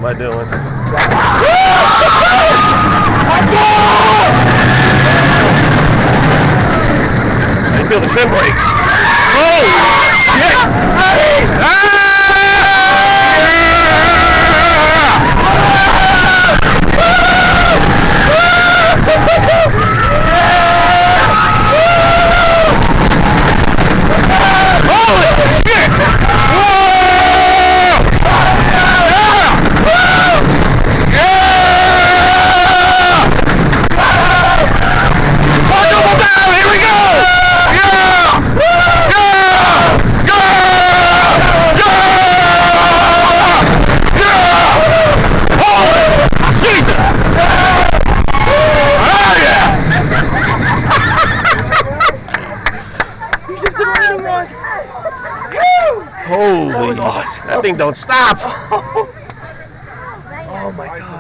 I doing? I feel the trim brakes. Oh shit! Holy, that thing don't stop. Oh my God.